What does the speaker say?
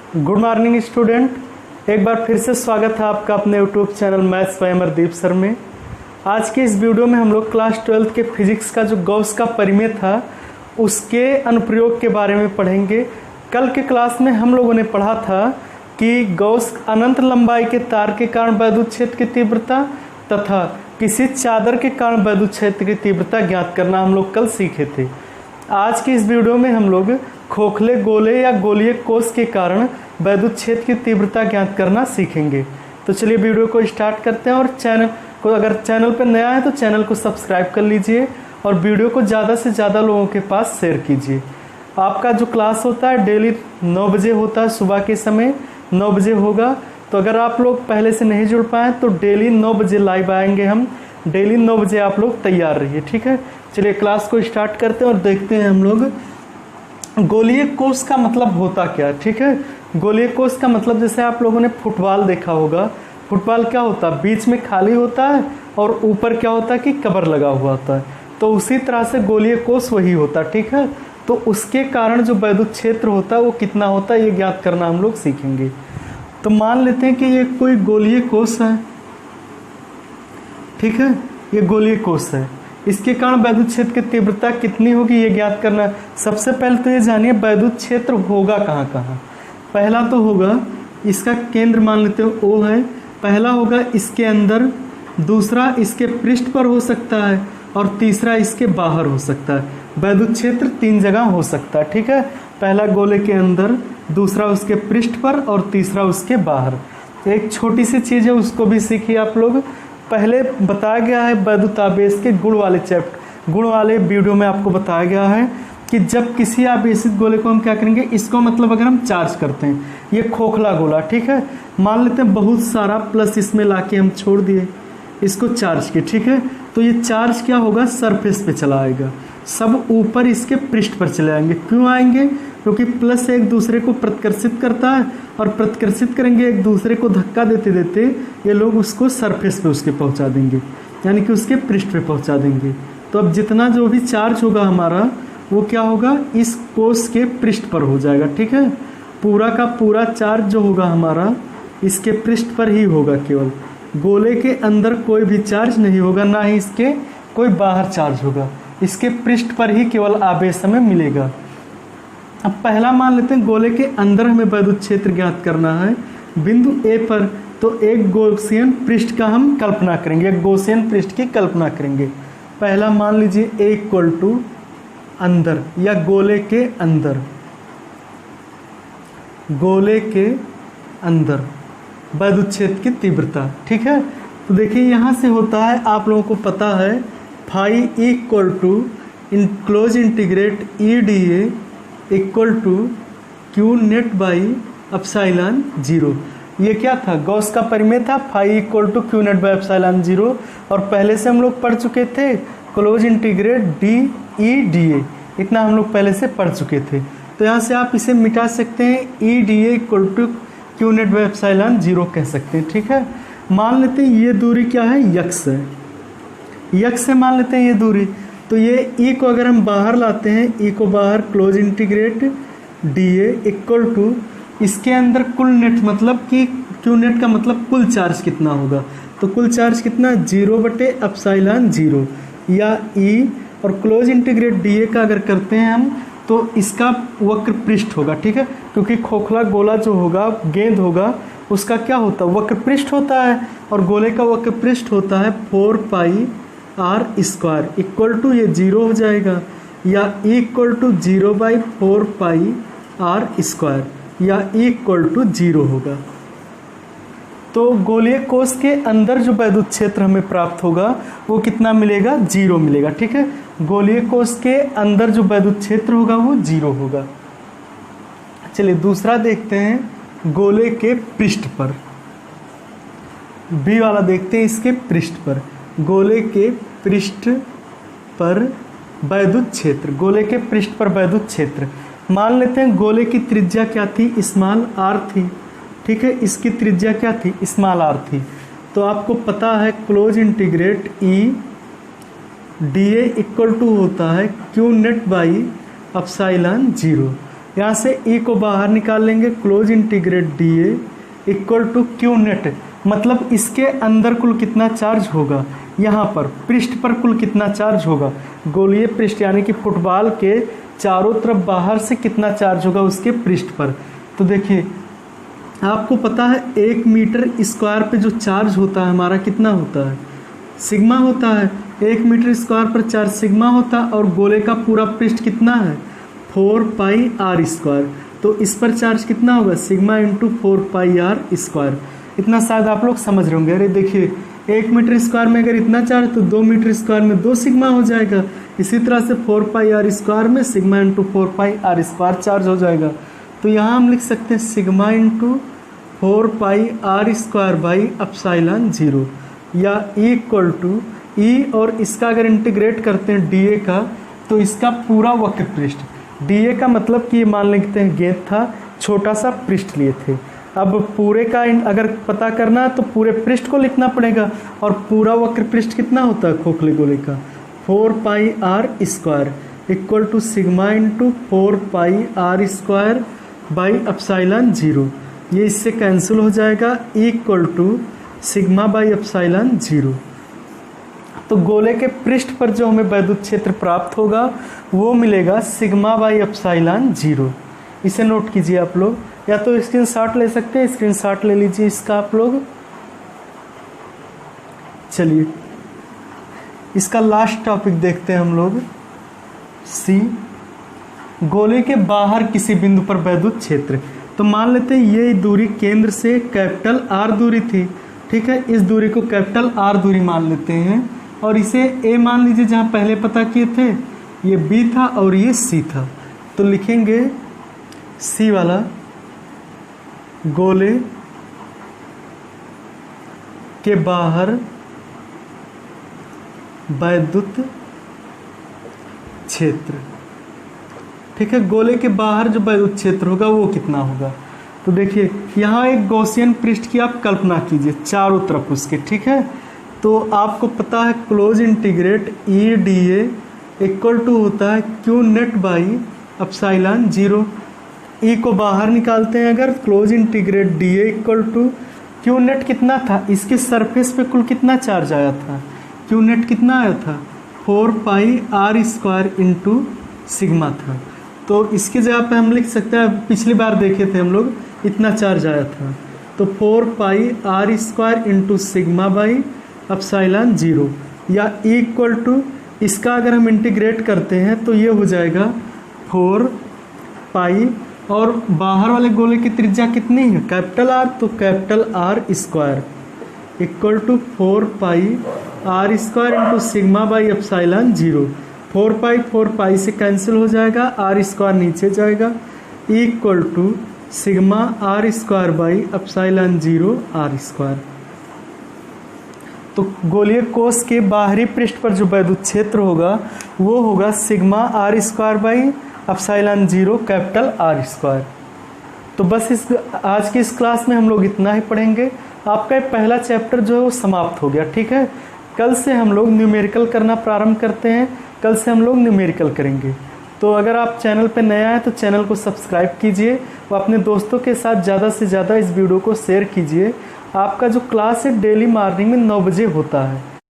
Good morning student, एक बार फिर से स्वागत है आपका अपने YouTube channel maths by Amardeep sir में। आज के इस वीडियो में हम लोग क्लास 12 के फिजिक्स का जो गॉस का परिमेय था उसके अनुप्रयोग के बारे में पढ़ेंगे। कल के क्लास में हम लोगों ने पढ़ा था कि गॉस अनंत लंबाई के तार के कारण वैद्युत क्षेत्र की तीव्रता तथा किसी चादर के कारण वैद्युत क्षेत्र की तीव्रता ज्ञात करना हम लोग कल सीखे थे। आज की इस वीडियो में हम लोग खोखले गोले या गोलीय कोष के कारण वैद्युत क्षेत्र की तीव्रता ज्ञात करना सीखेंगे। तो चलिए वीडियो को स्टार्ट करते हैं और अगर चैनल पर नया है तो चैनल को सब्सक्राइब कर लीजिए और वीडियो को ज़्यादा से ज़्यादा लोगों के पास शेयर कीजिए। आपका जो क्लास होता है डेली 9 बजे होता है, सुबह के समय 9 बजे होगा। तो अगर आप लोग पहले से नहीं जुड़ पाए तो डेली 9 बजे लाइव आएंगे हम, डेली 9 बजे आप लोग तैयार रहिए, ठीक है। चलिए क्लास को स्टार्ट करते हैं और देखते हैं हम लोग गोलीय कोष का मतलब होता क्या, ठीक है। गोलीय कोष का मतलब जैसे आप लोगों ने फुटबॉल देखा होगा, फुटबॉल क्या होता है, बीच में खाली होता है और ऊपर क्या होता है कि कवर लगा हुआ होता है। तो उसी तरह से गोलीय कोष वही होता है, ठीक है। तो उसके कारण जो वैद्युत क्षेत्र होता है वो कितना होता है ये ज्ञात करना हम लोग सीखेंगे। तो मान लेते हैं कि ये कोई गोलीय कोष है, ठीक है, ये गोलीय कोष है। इसके कारण वैद्युत क्षेत्र की तीव्रता कितनी होगी ये ज्ञात करना है। सबसे पहले तो ये जानिए वैद्युत क्षेत्र होगा कहाँ कहाँ। पहला तो होगा इसका केंद्र, मान लेते हो O है, पहला होगा इसके अंदर, दूसरा इसके पृष्ठ पर हो सकता है और तीसरा इसके बाहर हो सकता है। वैद्युत क्षेत्र 3 जगह हो सकता है, ठीक है। पहला गोले के अंदर, दूसरा उसके पृष्ठ पर और तीसरा उसके बाहर। एक छोटी सी चीज़ है उसको भी सीखिए आप लोग। पहले बताया गया है वैद्युत आवेश के गुण वाले वीडियो में आपको बताया गया है कि जब किसी आवेशित गोले को हम क्या करेंगे, इसको मतलब अगर हम चार्ज करते हैं, ये खोखला गोला, ठीक है, मान लेते हैं बहुत सारा प्लस इसमें लाके हम छोड़ दिए, इसको चार्ज किए, ठीक है। तो ये चार्ज क्या होगा, सरफेस पे चला आएगा, सब ऊपर इसके पृष्ठ पर चले आएंगे। क्यों आएंगे, क्योंकि प्लस एक दूसरे को प्रतिकर्षित करता है और प्रतिकर्षित करेंगे एक दूसरे को, धक्का देते देते ये लोग उसको सरफेस पे उसके पहुंचा देंगे, यानी कि उसके पृष्ठ पे पहुंचा देंगे। तो अब जितना जो भी चार्ज होगा हमारा वो क्या होगा, इस कोष के पृष्ठ पर हो जाएगा, ठीक है। पूरा का पूरा चार्ज जो होगा हमारा इसके पृष्ठ पर ही होगा, केवल गोले के अंदर कोई भी चार्ज नहीं होगा, ना ही इसके कोई बाहर चार्ज होगा, इसके पृष्ठ पर ही केवल आवेश हमें मिलेगा। अब पहला मान लेते हैं गोले के अंदर हमें वैद्युत क्षेत्र ज्ञात करना है बिंदु A पर। तो एक गॉसियन पृष्ठ का हम कल्पना करेंगे, एक गॉसियन पृष्ठ की कल्पना करेंगे। पहला मान लीजिए A इक्वल टू अंदर या गोले के अंदर, गोले के अंदर वैद्युत क्षेत्र की तीव्रता, ठीक है। तो देखिए यहाँ से होता है, आप लोगों को पता है, phi equal to close integrate EdA equal to Q net by epsilon 0। ये क्या था, गॉस का परिमेय था, phi equal to Q net by epsilon 0। और पहले से हम लोग पढ़ चुके थे क्लोज इंटीग्रेट DEdA, इतना हम लोग पहले से पढ़ चुके थे। तो यहाँ से आप इसे मिटा सकते हैं, EdA equal to Q net by epsilon 0 कह सकते हैं, ठीक है। मान लेते हैं ये दूरी क्या है, यक्स है, यक्स से मान लेते हैं ये दूरी। तो ये E को अगर हम बाहर लाते हैं, E को बाहर, close integrate DA equal to इसके अंदर कुल नेट, मतलब कि क्यू नेट का मतलब कुल चार्ज कितना होगा, तो कुल चार्ज कितना, 0/ε0 या E, और क्लोज इंटीग्रेट DA का अगर करते हैं हम तो इसका वक्र पृष्ठ होगा, ठीक है, क्योंकि खोखला गोला जो होगा, गेंद होगा, उसका क्या होता है, वक्र पृष्ठ होता है, और गोले का वक्र पृष्ठ होता है 4πr² इक्वल टू ये 0 हो जाएगा, या E इक्वल टू 0/4πr² या E इक्वल टू 0 होगा। तो गोलीय कोष के अंदर जो वैद्युत क्षेत्र हमें प्राप्त होगा वो कितना मिलेगा, 0 मिलेगा, ठीक है। गोलीय कोष के अंदर जो वैद्युत क्षेत्र होगा वो 0 होगा। चलिए दूसरा देखते हैं, गोले के पृष्ठ पर, B वाला देखते हैं, इसके पृष्ठ पर, गोले के पृष्ठ पर वैद्युत क्षेत्र, गोले के पृष्ठ पर वैद्युत क्षेत्र। मान लेते हैं गोले की त्रिज्या क्या थी, स्मॉल r थी, ठीक है, इसकी त्रिज्या क्या थी, स्मॉल r थी। तो आपको पता है close integrate EdA equal to होता है क्यू नेट बाई एप्सिलॉन 0। यहाँ से ई को बाहर निकाल लेंगे, close integrate D A equal to Q net, मतलब इसके अंदर कुल कितना चार्ज होगा, यहाँ पर पृष्ठ पर कुल कितना चार्ज होगा, गोलीय पृष्ठ यानी कि फुटबॉल के चारों तरफ बाहर से कितना चार्ज होगा उसके पृष्ठ पर। तो देखिए आपको पता है 1 मीटर स्क्वायर पे जो चार्ज होता है हमारा कितना होता है, सिग्मा होता है। 1 मीटर स्क्वायर पर चार्ज सिग्मा होता है, और गोले का पूरा पृष्ठ कितना है 4 पाई आर स्क्वायर, तो इस पर चार्ज कितना होगा sigma into 4 pi are square. इतना शायद आप लोग समझ रहे होंगे। अरे देखिए 1 मीटर स्क्वायर में अगर इतना चार्ज तो 2 मीटर स्क्वायर में 2 सिग्मा हो जाएगा, इसी तरह से 4 पाई आर स्क्वायर में sigma into 4 pi are square charge हो जाएगा। तो यहाँ हम लिख सकते हैं sigma into 4 pi are square by epsilon 0, या इक्वल टू ई, और इसका अगर इंटीग्रेट करते हैं डी ए का, तो इसका पूरा वक्र पृष्ठ, डी ए का मतलब कि मान लेते हैं गेंद था, छोटा सा पृष्ठ लिए थे। अब पूरे का अगर पता करना है तो पूरे पृष्ठ को लिखना पड़ेगा, और पूरा वक्र पृष्ठ कितना होता है खोखले गोले का 4 pi are square equal to sigma into 4 pi are square by epsilon 0, ये इससे कैंसिल हो जाएगा, equal to sigma by epsilon 0। तो गोले के पृष्ठ पर जो हमें वैद्युत क्षेत्र प्राप्त होगा वो मिलेगा सिग्मा बाई एप्सिलॉन 0। इसे नोट कीजिए आप लोग, या तो स्क्रीनशॉट ले सकते हैं, स्क्रीनशॉट ले लीजिए इसका आप लोग। चलिए इसका लास्ट टॉपिक देखते हैं हम लोग, सी, गोले के बाहर किसी बिंदु पर वैद्युत क्षेत्र। तो मान लेते हैं ये दूरी केंद्र से कैपिटल आर दूरी थी, ठीक है, इस दूरी को कैपिटल आर दूरी मान लेते हैं, और इसे ए मान लीजिए जहाँ पहले पता किए थे, ये बी था और ये सी था। तो लिखेंगे सी वाला गोले के बाहर वैद्युत क्षेत्र, ठीक है, गोले के बाहर जो वैद्युत क्षेत्र होगा वो कितना होगा। तो देखिए यहाँ एक गॉसियन पृष्ठ की आप कल्पना कीजिए चारों तरफ उसके, ठीक है। तो आपको पता है close integrate E D A equal to होता है Q net by epsilon 0। E को बाहर निकालते हैं अगर, close integrate D A equal to Q net कितना था, इसके सरफेस पे कुल कितना चार्ज आया था, क्यू नेट कितना आया था 4 pi are square into sigma था। तो इसकी जगह पे हम लिख सकते हैं, पिछली बार देखे थे हम लोग इतना चार्ज आया था, तो 4 pi are square into sigma by epsilon 0, या इक्वल टू इसका अगर हम इंटीग्रेट करते हैं तो ये हो जाएगा 4 पाई, और बाहर वाले गोले की त्रिज्या कितनी है कैपिटल आर, तो capital R square equal to 4 pi are square into sigma by epsilon 0। 4 pi से कैंसिल हो जाएगा, आर स्क्वायर नीचे जाएगा, equal to sigma R square by epsilon 0 R square. तो गोलीय कोश के बाहरी पृष्ठ पर जो वैद्युत क्षेत्र होगा वो होगा sigma R square by epsilon 0 capital R square. तो बस इस आज की इस क्लास में हम लोग इतना ही पढ़ेंगे। आपका पहला चैप्टर जो है वो समाप्त हो गया, ठीक है। कल से हम लोग न्यूमेरिकल करना प्रारंभ करते हैं, कल से हम लोग न्यूमेरिकल करेंगे। तो अगर आप चैनल पर नया हैं तो चैनल को सब्सक्राइब कीजिए और अपने दोस्तों के साथ ज़्यादा से ज़्यादा इस वीडियो को शेयर कीजिए। आपका जो क्लास है डेली मॉर्निंग में 9 बजे होता है।